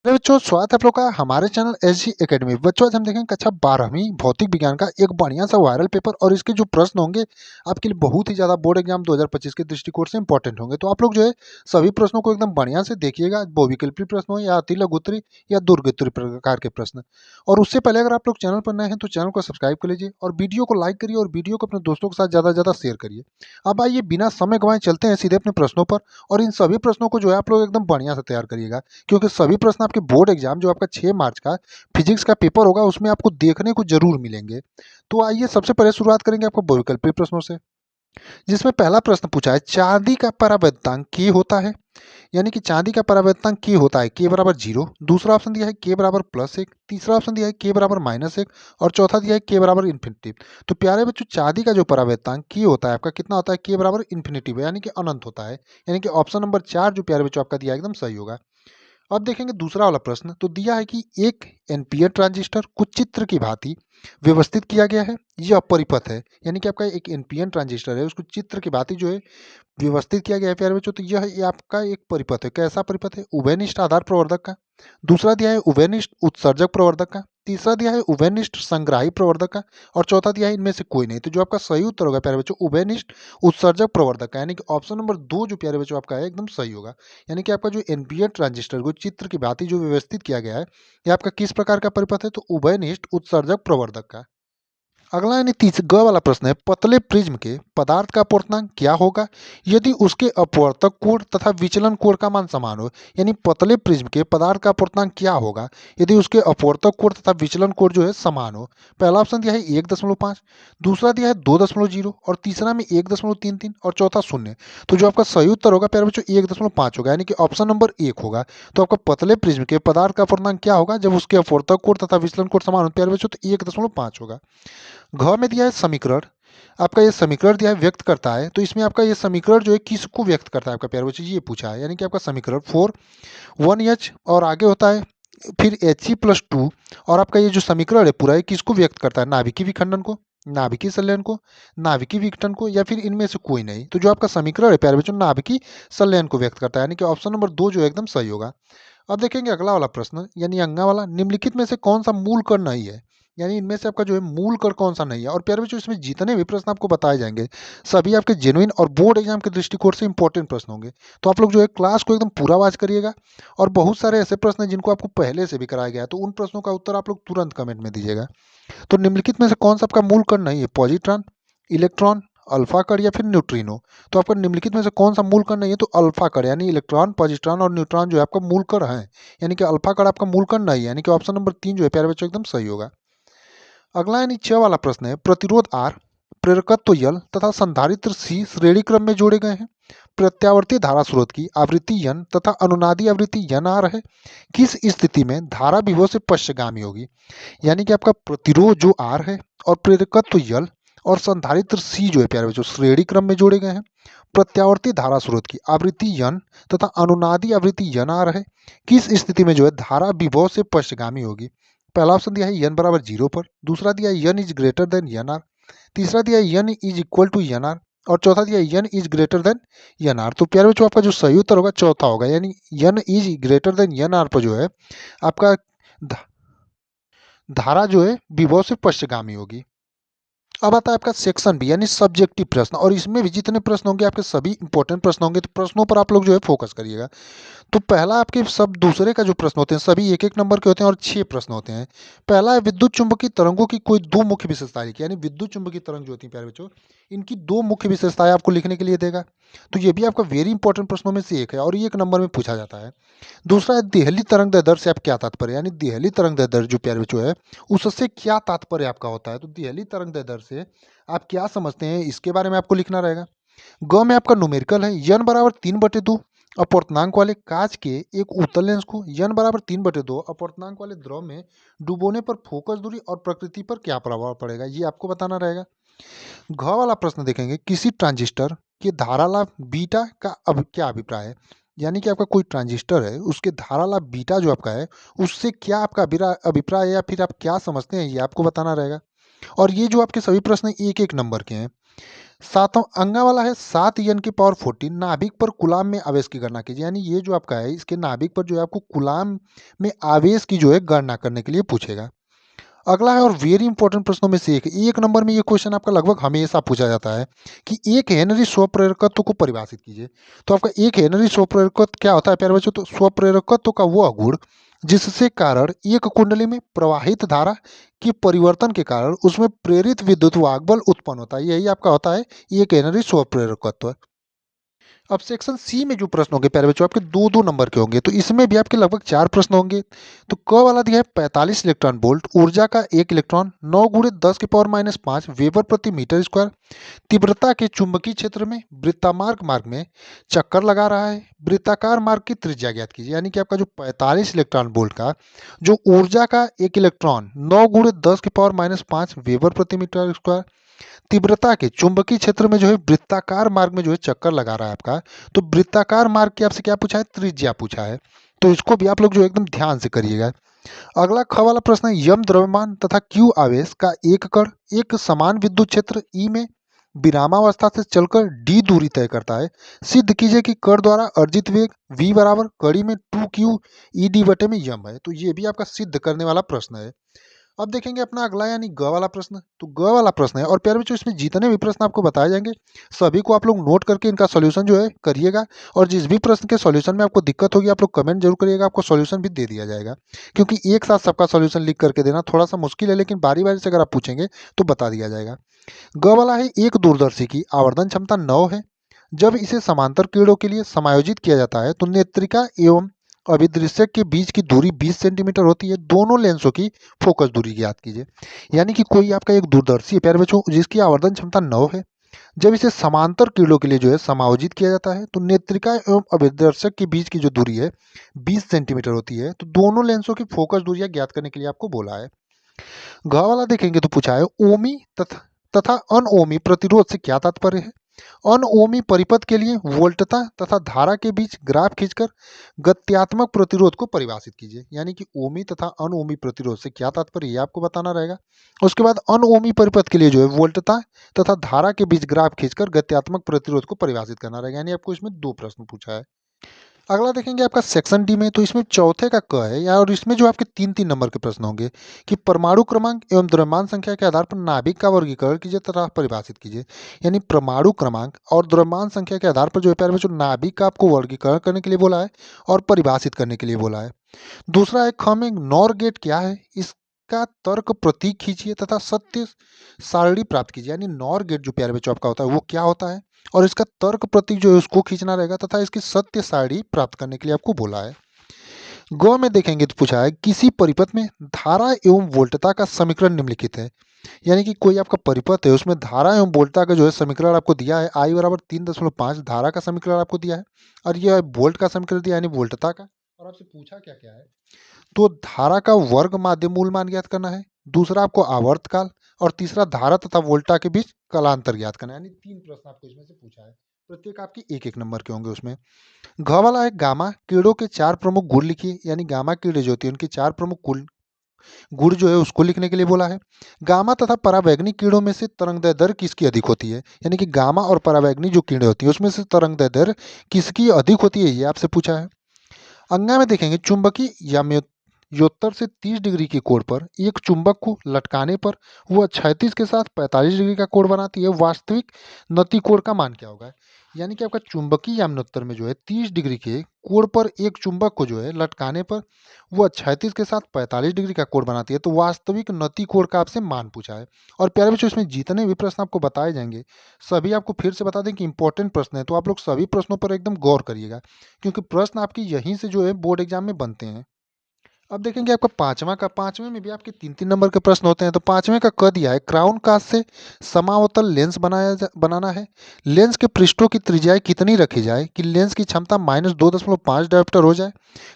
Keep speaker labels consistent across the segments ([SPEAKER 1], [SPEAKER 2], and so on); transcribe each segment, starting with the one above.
[SPEAKER 1] अरे बच्चों, स्वागत है आप लोग का हमारे चैनल एसजी एकेडमी। बच्चों, आज हम देखेंगे कक्षा 12वीं भौतिक विज्ञान का एक बढ़िया सा वायरल पेपर और इसके जो प्रश्न होंगे आपके लिए बहुत ही ज़्यादा बोर्ड एग्जाम 2025 के दृष्टिकोण से इंपॉर्टेंट होंगे। तो आप लोग जो है सभी प्रश्नों को एकदम बढ़िया से देखिएगा, बहुविकल्पी प्रश्न हो या अति लघुत्तरी या दीर्घोत्तरी प्रकार के प्रश्न। और उससे पहले अगर आप लोग चैनल पर नए हैं तो चैनल को सब्सक्राइब कर लीजिए और वीडियो को लाइक करिए और वीडियो को अपने दोस्तों के साथ ज़्यादा से ज़्यादा शेयर करिए। अब आइए बिना समय गंवाए चलते हैं सीधे अपने प्रश्नों पर। और इन सभी प्रश्नों को जो है आप लोग एकदम बढ़िया से तैयार करिएगा, क्योंकि सभी प्रश्न आपके बोर्ड एग्जाम जो आपका 6 मार्च का फिजिक्स का पेपर होगा उसमें आपको देखने को जरूर मिलेंगे। तो आइए सबसे पहले शुरुआत करेंगे आपको बहुविकल्पी प्रश्नों से, जिसमें पहला प्रश्न पूछा है चांदी का परावर्तनांक के होता है। यानी कि चांदी का परावर्तनांक के होता है के बराबर 0। दूसरा ऑप्शन दिया है के बराबर +1। तीसरा ऑप्शन दिया है के बराबर -1 और चौथा दिया है के बराबर इन्फिनिटी। तो प्यारे बच्चों, चांदी का जो परावर्तनांक के होता है आपका कितना होता है, के बराबर इन्फिनिटी यानी कि अनंत होता है। यानी कि ऑप्शन नंबर 4 जो प्यारे बच्चों आपका दिया है एकदम सही होगा। अब देखेंगे दूसरा वाला प्रश्न। तो दिया है कि एक एनपीएन ट्रांजिस्टर कुछ चित्र की भांति व्यवस्थित किया गया है, यह अपरिपथ है। यानी कि आपका एक एनपीएन ट्रांजिस्टर है, उसको चित्र की भांति जो है व्यवस्थित किया गया है प्यारे बच्चों। तो यह ये आपका एक परिपथ है। कैसा परिपथ है? उभयनिष्ठ आधार प्रवर्धक का। दूसरा दिया है उभयनिष्ठ उत्सर्जक प्रवर्धक का। तीसरा दिया है उभयनिष्ठ संग्राही प्रवर्धक का। और चौथा दिया है इनमें से कोई नहीं। तो जो आपका सही उत्तर होगा प्यारे बच्चों उभयनिष्ठ उत्सर्जक प्रवर्धक का, यानी कि ऑप्शन नंबर 2 जो प्यारे बच्चों आपका है एकदम सही होगा। यानी कि आपका जो एनपीएन ट्रांजिस्टर को चित्र की भांति जो व्यवस्थित किया गया है, ये आपका किस प्रकार का परिपथ है? तो उभयनिष्ठ उत्सर्जक प्रवर्धक का। अगला यानी ग वाला प्रश्न है पतले प्रिज्म के पदार्थ का अपवर्तनांक क्या होगा यदि उसके अपवर्तक कोण तथा विचलन कोण का मान समान हो। यानी पतले प्रिज्म के पदार्थ का अपवर्तनांक क्या होगा यदि उसके अपवर्तक कोण तथा विचलन कोण जो है समान हो। पहला ऑप्शन दिया है 1.5, दूसरा दिया है 2.0 और तीसरा में 1.33 और चौथा 0। तो जो आपका सही उत्तर होगा प्यारे बच्चों 1.5 होगा, यानी कि ऑप्शन नंबर 1 होगा। तो आपका पतले प्रिज्म के पदार्थ का अपवर्तनांक क्या होगा जब उसके अपवर्तक कोण तथा विचलन कोण समान हो प्यारे बच्चों? तो 1.5 होगा। घ में दिया है समीकरण। आपका ये समीकरण दिया है व्यक्त करता है, तो इसमें आपका ये समीकरण जो है किसको व्यक्त करता है आपका प्यारे बच्चों, ये पूछा है। यानी कि आपका समीकरण 4 1H और आगे होता है फिर He+2। और आपका ये जो समीकरण है पूरा ये किसको व्यक्त करता है? नाभिकीय विखंडन को, नाभिकीय संलयन को, नाभिकीय विघटन को, या फिर इनमें से कोई नहीं। तो जो आपका समीकरण है प्यारे बच्चों नाभिकीय संलयन को व्यक्त करता है, यानी कि ऑप्शन नंबर 2 जो है एकदम सही होगा। अब देखेंगे अगला वाला प्रश्न, यानी अंगा वाला। निम्नलिखित में से कौन सा मूल कण नहीं है? यानी इनमें से आपका जो है मूल कण कौन सा नहीं है। और प्यारे बच्चों इसमें जितने भी प्रश्न आपको बताए जाएंगे सभी आपके जेन्युइन और बोर्ड एग्जाम के दृष्टिकोण से इंपॉर्टेंट प्रश्न होंगे। तो आप लोग जो है क्लास को एकदम पूरा वाच करिएगा। और बहुत सारे ऐसे प्रश्न हैं जिनको आपको पहले से भी कराया गया है, तो उन प्रश्नों का उत्तर आप लोग तुरंत कमेंट में दीजिएगा। तो निम्नलिखित में से कौन सा आपका मूल कण नहीं है? पॉजिट्रॉन, इलेक्ट्रॉन, अल्फा कण या फिर न्यूट्रिनो। तो आपका निम्नलिखित में से कौन सा मूल कण नहीं है? तो अल्फा कण, यानी इलेक्ट्रॉन, पॉजिट्रॉन और न्यूट्रॉन जो है आपका मूल कण है। यानी कि अल्फा कण आपका मूल कण नहीं है, यानी कि ऑप्शन नंबर 3 जो है प्यारे बच्चों एकदम सही होगा। अगला यानी 6 वाला प्रश्न है प्रतिरोध R, प्रेरकत्व L तथा संधारित्र C श्रेणी क्रम में जोड़े गए हैं। प्रत्यावर्ती धारा स्रोत की आवृत्ति n तथा अनुनादी आवृत्ति nr है। किस स्थिति में धारा विभव से पश्चगामी होगी? यानी कि आपका प्रतिरोध जो R है और प्रेरकत्व L और संधारित्र C जो है प्यारे बच्चों श्रेणी क्रम में जोड़े गए हैं। प्रत्यावर्ती धारा स्रोत की आवृत्ति n तथा अनुनादी आवृत्ति nr है। किस स्थिति में जो है धारा विभव से पश्चगामी होगी? पहला ऑप्शन दिया है n बराबर 0 पर, दूसरा दिया है n is greater than nr, तीसरा दिया है n is equal to nr और चौथा दिया है n is greater than nr। तो प्यारे बच्चों आपका जो सही उत्तर होगा चौथा होगा, यानी n is greater than nr पर जो है आपका धा- धारा जो है विभव से पश्चगामी होगी। अब आता है आपका सेक्शन बी यानी सब्जेक्टिव प्रश्न। और इसमें भी जितने प्रश्न होंगे आपके सभी इंपॉर्टेंट प्रश्न होंगे, तो प्रश्नों पर आप लोग जो है फोकस करिएगा। तो पहला आपके सब दूसरे का जो प्रश्न होते हैं सभी एक एक नंबर के होते हैं और 6 प्रश्न होते हैं। पहला है विद्युत चुंबकीय तरंगों की कोई दो मुख्य विशेषताएं लिखिए। यानी विद्युत चुंबकीय तरंग जो होती है प्यारे बच्चों इनकी दो मुख्य विशेषताएं आपको लिखने के लिए देगा। तो ये भी आपका वेरी इंपॉर्टेंट प्रश्नों में से एक है और ये एक नंबर में पूछा जाता है। दूसरा है देहली तरंग दैर्ध्य से आप क्या तात्पर्य? यानी देहली तरंग दैर्ध्य जो प्यारे बच्चों है उससे क्या तात्पर्य आपका होता है? तो देहली तरंग दैर्ध्य से आप क्या समझते हैं इसके बारे में आपको लिखना रहेगा। ग में आपका न्यूमेरिकल है n बराबर 3/2 अपवर्तनांक वाले कांच के एक उत्तल लेंस को n बराबर 3/2 अपवर्तनांक वाले द्रव में डुबोने पर फोकस दूरी और प्रकृति पर क्या प्रभाव पड़ेगा, ये आपको बताना रहेगा। घ वाला प्रश्न देखेंगे किसी ट्रांजिस्टर के धारा लाभ बीटा का क्या अभिप्राय है? यानी कि आपका कोई ट्रांजिस्टर है उसके धारा लाभ बीटा जो आपका है उससे क्या आपका अभिप्राय है या फिर आप क्या समझते हैं ये आपको बताना रहेगा। और ये जो आपके सभी प्रश्न एक एक नंबर के हैं। सातवां अंगा वाला है 7 N की पावर 14 नाभिक पर कूलाम में आवेश की गणना कीजिए। यानी ये जो आपका है इसके नाभिक पर जो है आपको कूलाम में आवेश की जो है गणना करने के लिए पूछेगा। अगला है और वेरी इंपॉर्टेंट प्रश्नों में से एक नंबर में ये क्वेश्चन आपका लगभग हमेशा पूछा जाता है कि एक हेनरी स्वप्रेरकत्व को परिभाषित कीजिए। तो आपका एक हेनरी स्वप्रेरकत्व क्या होता है प्यारे बच्चों? तो स्वप्रेरकत्व का वो गुण जिससे कारण एक कुंडली में प्रवाहित धारा के परिवर्तन के कारण उसमें प्रेरित विद्युत वाहक बल उत्पन्न होता है, यही आपका होता है एक हेनरी स्वप्रेरकत्व। अब सेक्शन सी में जो प्रश्न होंगे प्यारे बच्चों आपके दो दो नंबर के होंगे, तो इसमें भी आपके लगभग 4 प्रश्न होंगे। तो क वाला दिया है 45 इलेक्ट्रॉन वोल्ट, ऊर्जा का 1 इलेक्ट्रॉन 9 × 10⁻⁵ वेबर प्रति मीटर स्क्वायर, तीव्रता के चुंबकीय क्षेत्र में वृत्ताकार मार्ग में चक्कर लगा रहा है, वृत्ताकार मार्ग की त्रिज्या ज्ञात कीजिए। यानी कि आपका जो 45 इलेक्ट्रॉन वोल्ट का जो ऊर्जा का 1 इलेक्ट्रॉन 9 × 10⁻⁵ वेबर प्रति मीटर स्क्वायर, तीव्रता के चुंबकीय क्षेत्र में जो है वृत्ताकार मार्ग में जो है चक्कर लगा रहा है आपका, तो वृत्ताकार मार्ग की आपसे क्या पूछा है? त्रिज्या पूछा है। तो इसको भी आप लोग जो एकदम ध्यान से करिएगा। अगला ख वाला प्रश्न है यम द्रव्यमान तथा क्यू आवेश का एक कण एक समान विद्युत क्षेत्र ई में विरामावस्था से चलकर डी दूरी तय करता है, सिद्ध कीजिए कि कण द्वारा अर्जित वेग v बराबर कड़ी में 2q ई डी बटे में यम है। तो ये भी आपका सिद्ध करने वाला प्रश्न है। अब देखेंगे अपना अगला यानी ग वाला प्रश्न। तो ग वाला प्रश्न है और प्यारे बच्चों इसमें जितने भी प्रश्न आपको बताए जाएंगे सभी को आप लोग नोट करके इनका सॉल्यूशन जो है करिएगा, और जिस भी प्रश्न के सॉल्यूशन में आपको दिक्कत होगी आप लोग कमेंट जरूर करिएगा, आपको सॉल्यूशन भी दे दिया जाएगा। क्योंकि एक साथ सबका सॉल्यूशन लिख करके देना थोड़ा सा मुश्किल है, लेकिन बारी बारी से अगर आप पूछेंगे तो बता दिया जाएगा। ग वाला है एक दूरदर्शी की आवर्धन क्षमता 9 है, जब इसे समांतर किरणों के लिए समायोजित किया जाता है तो नेत्रिका एवं अभिदृश्यक के बीच की दूरी 20 सेंटीमीटर होती है। दोनों लेंसों की फोकस दूरी ज्ञात कीजिए। यानी कि कोई आपका एक दूरदर्शी है प्यारे बच्चों जिसकी आवर्धन क्षमता 9 है, जब इसे समांतर किरणों के लिए जो है समायोजित किया जाता है तो नेत्रिका एवं अभिदर्शक के बीच की जो दूरी है 20 सेंटीमीटर होती है। तो दोनों लेंसों की फोकस दूरियां ज्ञात करने के लिए आपको बोला है। घ वाला देखेंगे तो पूछा है ओमी तथा अनओमी प्रतिरोध से क्या तात्पर्य है? अनओमी परिपथ के लिए वोल्टता तथा धारा के बीच ग्राफ खींचकर गत्यात्मक प्रतिरोध को परिभाषित कीजिए। यानी कि ओमी तथा अनओमी प्रतिरोध से क्या तात्पर्य ये आपको बताना रहेगा। उसके बाद अनओमी परिपथ के लिए जो है वोल्टता तथा धारा के बीच ग्राफ खींचकर गत्यात्मक प्रतिरोध को परिभाषित करना रहेगा। यानी आपको इसमें 2 प्रश्न पूछा है। अगला देखेंगे आपका सेक्शन डी में, तो इसमें चौथे का क है या और इसमें जो आपके 3-3 नंबर के प्रश्न होंगे कि परमाणु क्रमांक एवं द्रव्यमान संख्या के आधार पर नाभिक का वर्गीकरण कीजिए तथा परिभाषित कीजिए। यानी परमाणु क्रमांक और द्रव्यमान संख्या के आधार पर जो है प्यारे बच्चों नाभिक का आपको वर्गीकरण करने के लिए बोला है और परिभाषित करने के लिए बोला है। दूसरा है ख में नॉर गेट क्या है, इसका तर्क प्रतीक खींचिए तथा सत्य सारणी प्राप्त कीजिए। यानी नॉर गेट जो प्यारे बच्चों आपका होता है वो क्या होता है और इसका तर्क प्रतीक जो है उसको खींचना रहेगा तथा इसकी सत्य सारणी प्राप्त करने के लिए आपको बोला है। ग में देखेंगे तो पूछा है किसी परिपथ में धारा एवं वोल्टता का समीकरण निम्नलिखित है। यानी कि कोई आपका परिपथ है उसमें धारा एवं वोल्टता का जो है समीकरण आपको दिया है, I बराबर 3.5 धारा का समीकरण आपको दिया है और यह वोल्ट का समीकरण दिया है यानी वोल्टता का। और आपसे पूछा क्या क्या है, तो धारा का वर्ग माध्य मूल मान ज्ञात करना है, दूसरा आपको आवर्तकाल और तीसरा धारा तथा वोल्टा के बीच कालांतर ज्ञात करना है। यानी 3 प्रश्न आपको इसमें से पूछा है, प्रत्येक आपकी 1-1 नंबर के होंगे उसमें। घ वाला है गामा कीड़ों के 4 प्रमुख गुण लिखिए। यानी गामा कीड़े जो होती है उनके 4 प्रमुख गुण जो है उसको लिखने के लिए बोला है। गामा तथा परावैंगनी कीड़ों में से तरंगदैर्घ्य दर किसकी अधिक होती है? यानी कि गामा और परावैंगनी जो कीड़े होती है उसमें से तरंगदैर्घ्य दर किसकी अधिक होती है ये आपसे पूछा है। अंगा में देखेंगे चुंबकीय याम्योत्तर से 30 डिग्री के कोण पर एक चुंबक को लटकाने पर वह क्षैतिज के साथ 45 डिग्री का कोण बनाती है, वास्तविक नति कोण का मान क्या होगा? यानी कि आपका चुंबकीय याम्योत्तर में जो है 30 डिग्री के कोण पर एक चुंबक को जो है लटकाने पर वह क्षैतिज के साथ 45 डिग्री का कोण बनाती है, तो वास्तविक नति कोण का आपसे मान पूछा है। और प्यारे बच्चों इसमें जितने भी प्रश्न आपको बताए जाएंगे सभी आपको फिर से बता दें कि इंपॉर्टेंट प्रश्न है, तो आप लोग सभी प्रश्नों पर एकदम गौर करिएगा क्योंकि प्रश्न आपकी यहीं से जो है बोर्ड एग्जाम में बनते हैं। अब देखेंगे आपका पांचवें में भी आपके 3-3 नंबर के प्रश्न होते हैं। तो पांचवें का क दिया है क्राउन कास्ट से समावतल लेंस बनाना है, लेंस के पृष्ठों की त्रिज्याएं कितनी रखी जाए कि लेंस की क्षमता -2.5 डायोप्टर हो जाए,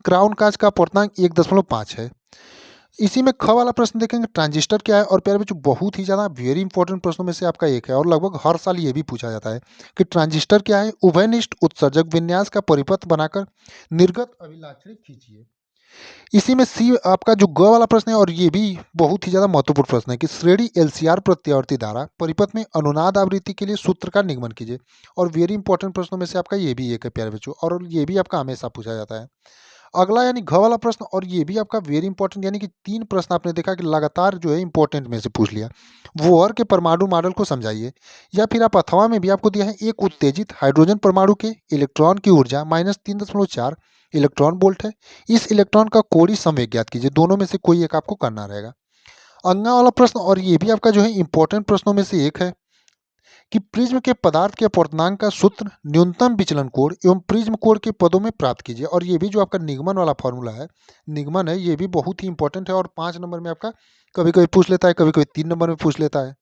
[SPEAKER 1] क्राउन कास्ट का अपूर्णांक 1.5 है। इसी में ख वाला प्रश्न देखेंगे ट्रांजिस्टर क्या है, और प्यारे बच्चों बहुत ही ज़्यादा वेरी इंपॉर्टेंट प्रश्नों में से आपका एक है और लगभग हर साल ये भी पूछा जाता है कि ट्रांजिस्टर क्या है। उभयनिष्ठ उत्सर्जक विन्यास का परिपथ बनाकर निर्गत अभिलाक्षणिक खींचिए। इसी में सी आपका जो ग वाला प्रश्न है, और ये भी बहुत ही ज़्यादा महत्वपूर्ण प्रश्न है कि श्रेणी एलसीआर प्रत्यावर्ती धारा परिपथ में अनुनाद आवृत्ति के लिए सूत्र का निगमन कीजिए। और वेरी इंपॉर्टेंट प्रश्नों में से आपका ये भी एक है प्यारे बच्चों, और ये भी आपका हमेशा पूछा जाता है। अगला यानी घ वाला प्रश्न, और ये भी आपका वेरी इंपॉर्टेंट, यानी कि 3 प्रश्न आपने देखा कि लगातार जो है इंपॉर्टेंट में से पूछ लिया। बोहर के परमाणु मॉडल को समझाइए। या फिर आप अथवा में भी आपको दिया है एक उत्तेजित हाइड्रोजन परमाणु के इलेक्ट्रॉन की ऊर्जा -3.4 इलेक्ट्रॉन वोल्ट है। इस इलेक्ट्रॉन का कोणीय संवेग ज्ञात कीजिए। दोनों में से कोई एक आपको करना रहेगा। अगला वाला प्रश्न, और ये भी आपका जो है इंपॉर्टेंट प्रश्नों में से एक है कि प्रिज्म के पदार्थ के अपवर्तनांक का सूत्र न्यूनतम विचलन कोण एवं प्रिज्म कोण के पदों में प्राप्त कीजिए। और ये भी जो आपका निगमन वाला फॉर्मूला है, निगमन है, ये भी बहुत ही इंपॉर्टेंट है, और 5 नंबर में आपका कभी कभी पूछ लेता है, कभी कभी 3 नंबर में पूछ लेता है।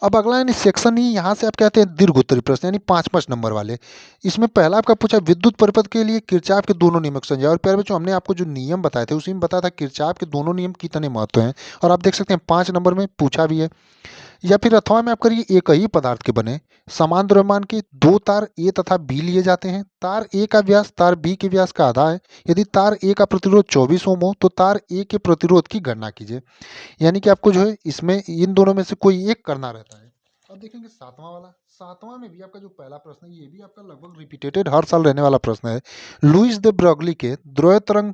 [SPEAKER 1] अब अगला यानी सेक्शन ई, यहाँ से आप कहते हैं दीर्घ उत्तरी प्रश्न, यानी 5-5 नंबर वाले। इसमें पहला आपका पूछा विद्युत परिपथ के लिए किरचॉफ के दोनों नियम को समझाइए। और प्यारे बच्चों, हमने आपको जो नियम बताए थे उसी में बताया था किरचॉफ के दोनों नियम कितने महत्व हैं, और आप देख सकते हैं 5 नंबर में पूछा भी है। या फिर अथवा में आप करिए एक ही पदार्थ के बने समान द्रव्यमान के 2 तार ए तथा बी लिए जाते हैं। तार ए का व्यास तार बी के व्यास का आधा है। यदि तार ए का प्रतिरोध 24 ओम हो तो तार ए के प्रतिरोध की गणना कीजिए। यानी कि आपको जो है इसमें इन दोनों में से कोई एक करना रहता है। अब देखेंगे सातवां वाला। सातवां में भी आपका जो पहला प्रश्न है, ये भी आपका लगभग रिपीटेड हर साल रहने वाला प्रश्न है। लुईस दे ब्रॉगली के द्वैत तरंग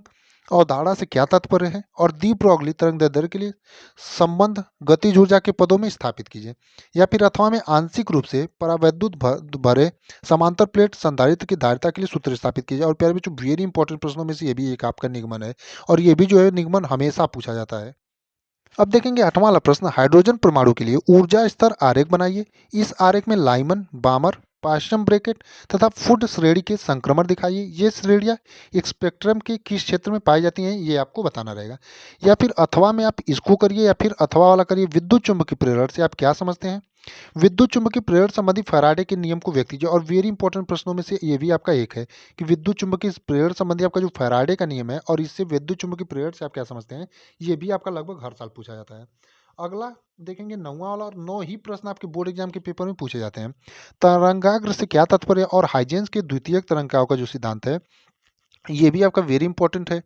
[SPEAKER 1] अवधारणा से क्या तात्पर्य है, और दी ब्रॉगली तरंग दैर्ध्य के लिए संबंध गतिज ऊर्जा के पदों में स्थापित कीजिए। या फिर अथवा में आंशिक रूप से परावैद्युत भरे समांतर प्लेट संधारित्र की धारिता के लिए सूत्र स्थापित कीजिए। और प्यारे बच्चों, वेरी इंपॉर्टेंट प्रश्नों में से ये भी एक आपका निगमन है, और ये भी जो है निगमन हमेशा पूछा जाता है। अब देखेंगे 8वां वाला प्रश्न, हाइड्रोजन परमाणु के लिए ऊर्जा स्तर आरेख बनाइए। इस आरेख में लाइमन, बामर, पास्टम ब्रैकेट तथा फुड श्रेणी के संक्रमण दिखाइए। ये श्रेणियां एक स्पेक्ट्रम के किस क्षेत्र में पाई जाती हैं, ये आपको बताना रहेगा। या फिर अथवा में आप इसको करिए, या फिर अथवा वाला करिए विद्युत चुम्बकीय प्रेरण से आप क्या समझते हैं। विद्युत चुम्बकीय प्रेरण संबंधी फैराडे के नियम को व्यक्त कीजिए। और वेरी इंपॉर्टेंट प्रश्नों में से ये भी आपका एक है कि विद्युत चुम्बकीय प्रेरण संबंधी आपका जो फैराडे का नियम है, और इससे विद्युत चुम्बकीय प्रेरण से आप क्या समझते हैं, ये भी आपका लगभग हर साल पूछा जाता है। अगला देखेंगे 9वां वाला, और 9 ही प्रश्न आपके बोर्ड एग्जाम के पेपर में पूछे जाते हैं। तरंगाग्र से क्या तात्पर्य है, और हाइजेंस के द्वितीयक तरंगाओं का जो सिद्धांत है, ये भी आपका वेरी इंपॉर्टेंट है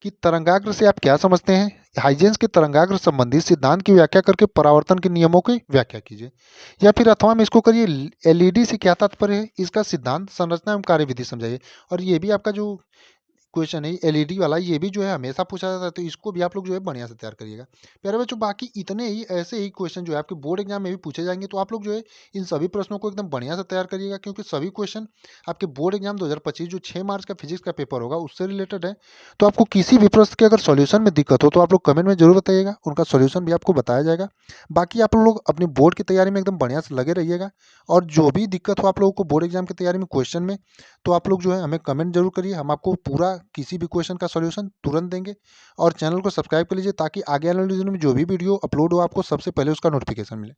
[SPEAKER 1] कि तरंगाग्र से आप क्या समझते हैं। हाइजेंस के तरंगाग्र संबंधी सिद्धांत की व्याख्या करके परावर्तन के नियमों की व्याख्या कीजिए। या फिर अथवा में इसको करिए एलईडी से क्या तात्पर्य है, इसका सिद्धांत, संरचना एवं कार्यविधि समझाइए। और ये भी आपका जो क्वेश्चन है एलईडी वाला, ये भी जो है हमेशा पूछा जाता है, तो इसको भी आप लोग जो है बढ़िया से तैयार करिएगा। प्यारे बच्चों, बाकी इतने ही ऐसे ही क्वेश्चन जो है आपके बोर्ड एग्जाम में भी पूछे जाएंगे, तो आप लोग जो है इन सभी प्रश्नों को एकदम बढ़िया से तैयार करिएगा, क्योंकि सभी क्वेश्चन आपके बोर्ड एग्जाम 2025 जो 6 मार्च का फिजिक्स का पेपर होगा उससे रिलेटेड है। तो आपको किसी भी प्रश्न के अगर सॉल्यूशन में दिक्कत हो तो आप लोग कमेंट में जरूर बताइएगा, उनका सॉल्यूशन भी आपको बताया जाएगा। बाकी आप लोग अपनी बोर्ड की तैयारी में एकदम बढ़िया से लगे रहिएगा, और जो भी दिक्कत हो आप लोगों को बोर्ड एग्जाम की तैयारी में क्वेश्चन में, तो आप लोग जो है हमें कमेंट जरूर करिए। हम आपको पूरा किसी भी क्वेश्चन का सॉल्यूशन तुरंत देंगे। और चैनल को सब्सक्राइब कर लीजिए ताकि आगे आने वाले दिनों में जो भी वीडियो अपलोड हो आपको सबसे पहले उसका नोटिफिकेशन मिले।